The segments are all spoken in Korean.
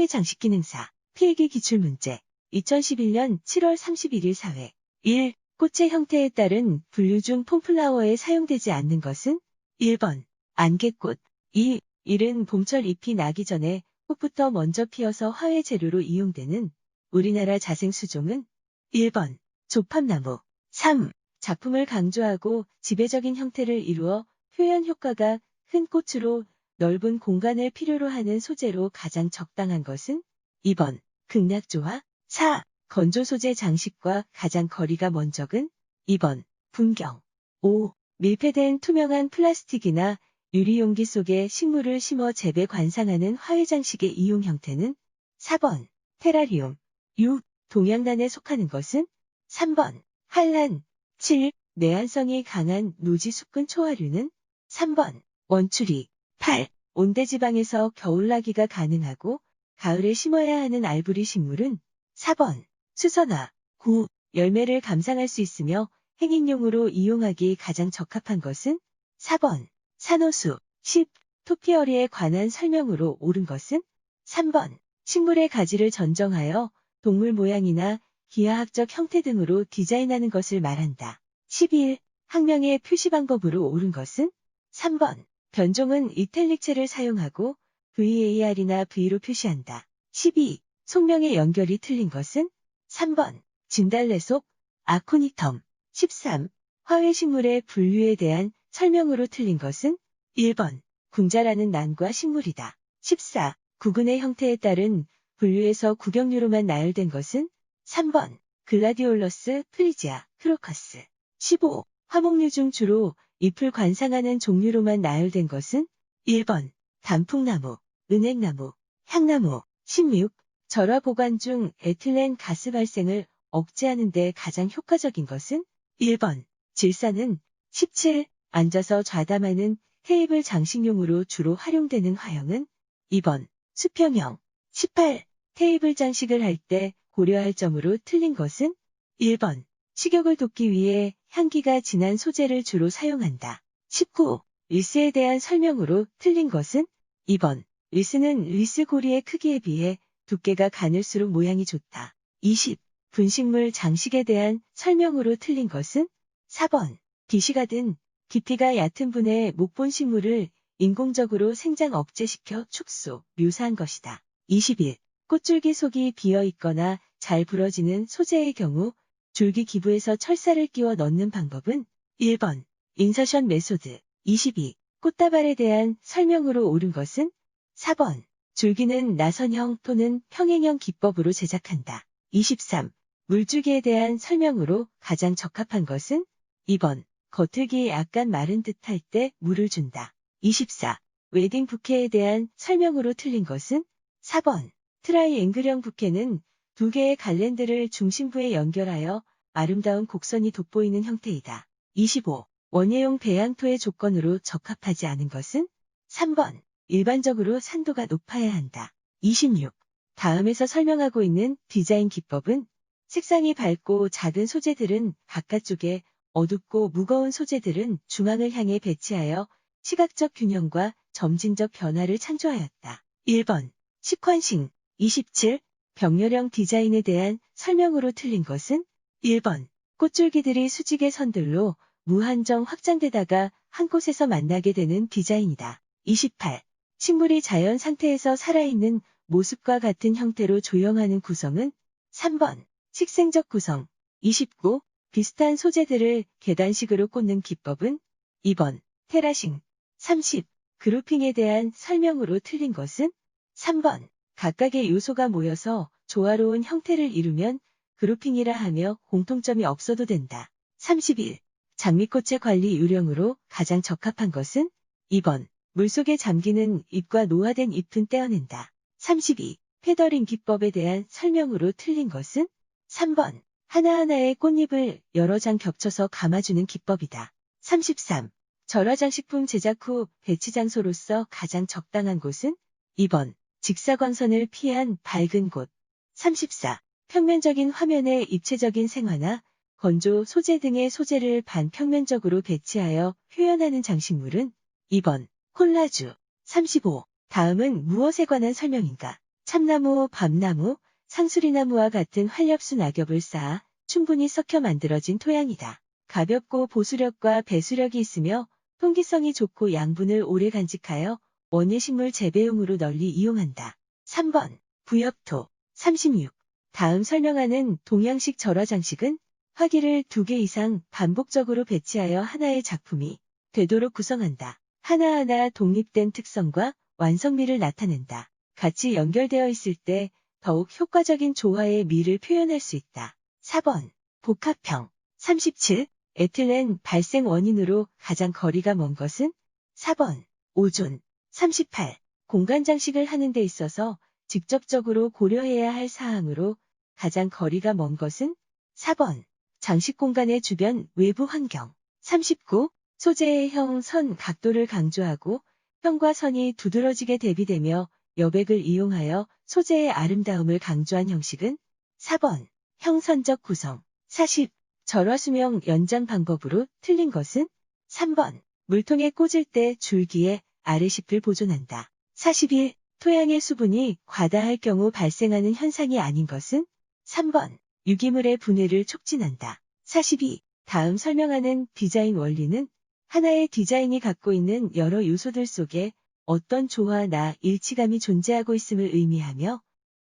화훼 장식 기능사 필기 기출문제 2011년 7월 31일 사회 1. 꽃의 형태에 따른 분류 중 폼플라워에 사용되지 않는 것은 1번 안개꽃 2. 일은 봄철 잎이 나기 전에 꽃부터 먼저 피어서 화훼 재료로 이용되는 우리나라 자생수종은 1번 조팝나무 3. 작품을 강조하고 지배적인 형태를 이루어 표현 효과가 큰 꽃으로 넓은 공간을 필요로 하는 소재로 가장 적당한 것은 2번 극락조화 4. 건조 소재 장식과 가장 거리가 먼 적은 2번 분경 5. 밀폐된 투명한 플라스틱이나 유리용기 속에 식물을 심어 재배 관상하는 화훼 장식의 이용 형태는 4번 테라리움 6. 동양단에 속하는 것은 3번 한란 7. 내한성이 강한 노지 숙근 초화류는 3번 원추리 8. 온대지방에서 겨울나기가 가능하고 가을에 심어야 하는 알부리 식물은 4번 수선화 9. 열매를 감상할 수 있으며 행인용으로 이용하기 가장 적합한 것은 4번 산호수 10. 토피어리에 관한 설명으로 옳은 것은 3번 식물의 가지를 전정하여 동물 모양이나 기하학적 형태 등으로 디자인하는 것을 말한다. 11. 학명의 표시 방법으로 옳은 것은 3번 변종은 이탈릭체를 사용하고 VAR이나 V로 표시한다. 12. 속명의 연결이 틀린 것은 3번 진달래속 아코니텀 13. 화훼식물의 분류에 대한 설명으로 틀린 것은 1번 궁자라는 난과 식물이다. 14. 구근의 형태에 따른 분류에서 구경류로만 나열된 것은 3번 글라디올러스 프리지아 크로커스 15. 화목류 중 주로 잎을 관상하는 종류로만 나열된 것은 1번 단풍나무, 은행나무, 향나무 16. 절화 보관 중 에틸렌 가스 발생을 억제하는 데 가장 효과적인 것은 1번 질산은 17. 앉아서 좌담하는 테이블 장식용으로 주로 활용되는 화형은 2번 수평형 18. 테이블 장식을 할 때 고려할 점으로 틀린 것은 1번 식욕을 돋기 위해 향기가 진한 소재를 주로 사용한다. 19. 리스에 대한 설명으로 틀린 것은 2번 리스는 리스 고리의 크기에 비해 두께가 가늘수록 모양이 좋다. 20. 분식물 장식에 대한 설명으로 틀린 것은 4번 기시가든 깊이가 얕은 분의 목본 식물을 인공적으로 생장 억제시켜 축소, 묘사한 것이다. 21. 꽃줄기 속이 비어 있거나 잘 부러지는 소재의 경우 줄기 기부에서 철사를 끼워 넣는 방법은 1번 인서션 메소드 22. 꽃다발에 대한 설명으로 옳은 것은 4번 줄기는 나선형 또는 평행형 기법으로 제작한다. 23. 물줄기에 대한 설명으로 가장 적합한 것은 2번 겉흙이 약간 마른 듯 할 때 물을 준다. 24. 웨딩 부케에 대한 설명으로 틀린 것은 4번 트라이앵글형 부케는 두 개의 갈랜드를 중심부에 연결하여 아름다운 곡선이 돋보이는 형태이다. 25. 원예용 배양토의 조건으로 적합하지 않은 것은 3번 일반적으로 산도가 높아야 한다. 26. 다음에서 설명하고 있는 디자인 기법은 색상이 밝고 작은 소재들은 바깥쪽에 어둡고 무거운 소재들은 중앙을 향해 배치하여 시각적 균형과 점진적 변화를 창조하였다. 1번 시퀀싱 27. 병렬형 디자인에 대한 설명으로 틀린 것은 1번 꽃줄기들이 수직의 선들로 무한정 확장되다가 한 곳에서 만나게 되는 디자인이다. 28. 식물이 자연 상태에서 살아있는 모습과 같은 형태로 조형하는 구성은 3번 식생적 구성 29. 비슷한 소재들을 계단식으로 꽂는 기법은 2번 테라싱 30. 그루핑에 대한 설명으로 틀린 것은 3번 각각의 요소가 모여서 조화로운 형태를 이루면 그루핑이라 하며 공통점이 없어도 된다. 31. 장미꽃의 관리 요령으로 가장 적합한 것은 2번 물속에 잠기는 잎과 노화된 잎은 떼어낸다. 32. 페더링 기법에 대한 설명으로 틀린 것은 3번 하나하나의 꽃잎을 여러 장 겹쳐서 감아주는 기법이다. 33. 절화장식품 제작 후 배치 장소로서 가장 적당한 곳은 2번 직사광선을 피한 밝은 곳. 34. 평면적인 화면의 입체적인 생화나 건조 소재 등의 소재를 반평면적으로 배치하여 표현하는 장식물은 2번 콜라주. 35. 다음은 무엇에 관한 설명인가? 참나무, 밤나무, 상수리나무와 같은 활엽수 낙엽을 쌓아 충분히 섞여 만들어진 토양이다. 가볍고 보수력과 배수력이 있으며 통기성이 좋고 양분을 오래 간직하여 원예식물 재배용으로 널리 이용한다. 3번 부엽토 36. 다음 설명하는 동양식 절화장식은 화기를 2개 이상 반복적으로 배치하여 하나의 작품이 되도록 구성한다. 하나하나 독립된 특성과 완성미를 나타낸다. 같이 연결되어 있을 때 더욱 효과적인 조화의 미를 표현할 수 있다. 4번 복합형 37. 에틸렌 발생 원인으로 가장 거리가 먼 것은? 4번 오존 38. 공간 장식을 하는 데 있어서 직접적으로 고려해야 할 사항으로 가장 거리가 먼 것은? 4번 장식 공간의 주변 외부 환경 39. 소재의 형, 선, 각도를 강조하고 형과 선이 두드러지게 대비되며 여백을 이용하여 소재의 아름다움을 강조한 형식은? 4번 형선적 구성 40. 절화수명 연장 방법으로 틀린 것은? 3번 물통에 꽂을 때 줄기에 아레시프를 보존한다. 41. 토양의 수분이 과다할 경우 발생하는 현상이 아닌 것은? 3번 유기물의 분해를 촉진한다. 42. 다음 설명하는 디자인 원리는 하나의 디자인이 갖고 있는 여러 요소들 속에 어떤 조화나 일치감이 존재하고 있음을 의미하며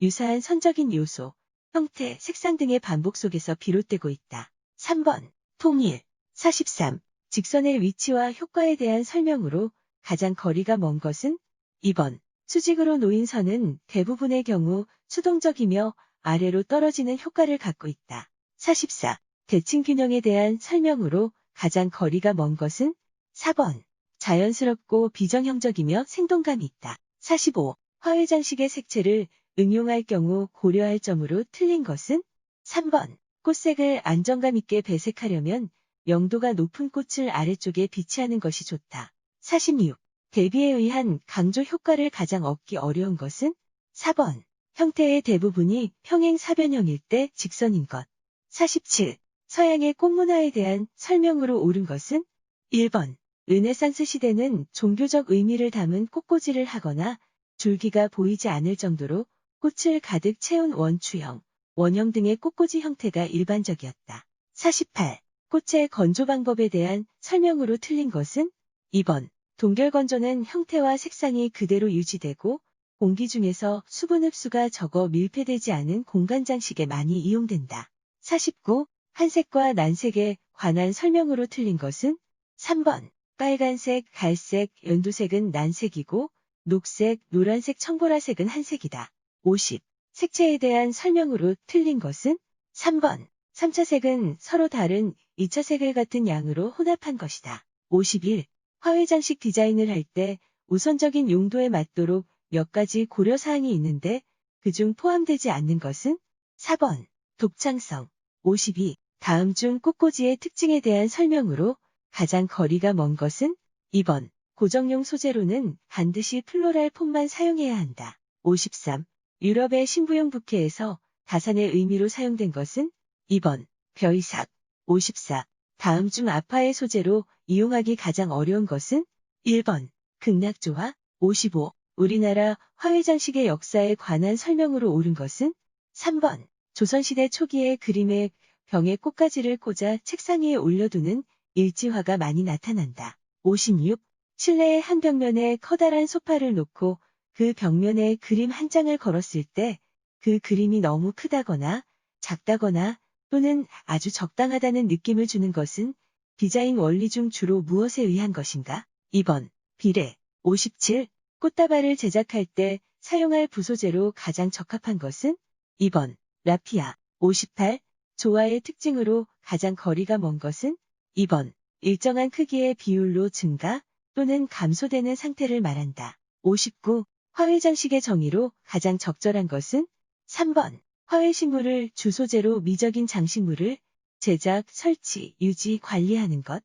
유사한 선적인 요소, 형태, 색상 등의 반복 속에서 비롯되고 있다. 3번 통일 43. 직선의 위치와 효과에 대한 설명으로 가장 거리가 먼 것은? 2번 수직으로 놓인 선은 대부분의 경우 수동적이며 아래로 떨어지는 효과를 갖고 있다. 44. 대칭 균형에 대한 설명으로 가장 거리가 먼 것은? 4번 자연스럽고 비정형적이며 생동감이 있다. 45. 화훼장식의 색채를 응용할 경우 고려할 점으로 틀린 것은? 3번 꽃색을 안정감 있게 배색하려면 영도가 높은 꽃을 아래쪽에 비치하는 것이 좋다. 46. 대비에 의한 강조 효과를 가장 얻기 어려운 것은? 4번 형태의 대부분이 평행사변형일 때 직선인 것. 47. 서양의 꽃문화에 대한 설명으로 옳은 것은? 1번 르네상스 시대는 종교적 의미를 담은 꽃꽂이를 하거나 줄기가 보이지 않을 정도로 꽃을 가득 채운 원추형, 원형 등의 꽃꽂이 형태가 일반적이었다. 48. 꽃의 건조 방법에 대한 설명으로 틀린 것은? 2번 동결건조는 형태와 색상이 그대로 유지되고 공기 중에서 수분 흡수가 적어 밀폐되지 않은 공간 장식에 많이 이용된다. 49. 한색과 난색에 관한 설명으로 틀린 것은? 3번 빨간색, 갈색, 연두색은 난색이고 녹색, 노란색, 청보라색은 한색이다. 50. 색채에 대한 설명으로 틀린 것은? 3번 3차색은 서로 다른 2차색을 같은 양으로 혼합한 것이다. 51. 화훼장식 디자인을 할 때 우선적인 용도에 맞도록 몇 가지 고려사항이 있는데 그중 포함되지 않는 것은? 4번 독창성 52. 다음 중 꽃꽂이의 특징에 대한 설명으로 가장 거리가 먼 것은? 2번 고정용 소재로는 반드시 플로랄 폼만 사용해야 한다. 53. 유럽의 신부용 부케에서 다산의 의미로 사용된 것은? 2번 벼이삭 54. 다음 중 아파의 소재로 이용하기 가장 어려운 것은? 1번 극락조화 55. 우리나라 화훼장식의 역사에 관한 설명으로 옳은 것은? 3번 조선시대 초기의 그림에 병에 꽃가지를 꽂아 책상 위에 올려두는 일지화가 많이 나타난다. 56. 실내의 한 벽면에 커다란 소파를 놓고 그 벽면에 그림 한 장을 걸었을 때 그 그림이 너무 크다거나 작다거나 또는 아주 적당하다는 느낌을 주는 것은 디자인 원리 중 주로 무엇에 의한 것인가? 2번 비례 57. 꽃다발을 제작할 때 사용할 부소재로 가장 적합한 것은? 2번 라피아 58. 조화의 특징으로 가장 거리가 먼 것은? 2번 일정한 크기의 비율로 증가 또는 감소되는 상태를 말한다. 59. 화훼장식의 정의로 가장 적절한 것은? 3번 화훼식물을 주소재로 미적인 장식물을 제작, 설치, 유지, 관리하는 것.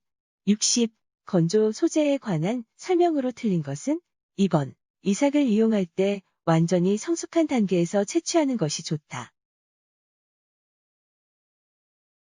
60. 건조 소재에 관한 설명으로 틀린 것은? 2번 이삭을 이용할 때 완전히 성숙한 단계에서 채취하는 것이 좋다.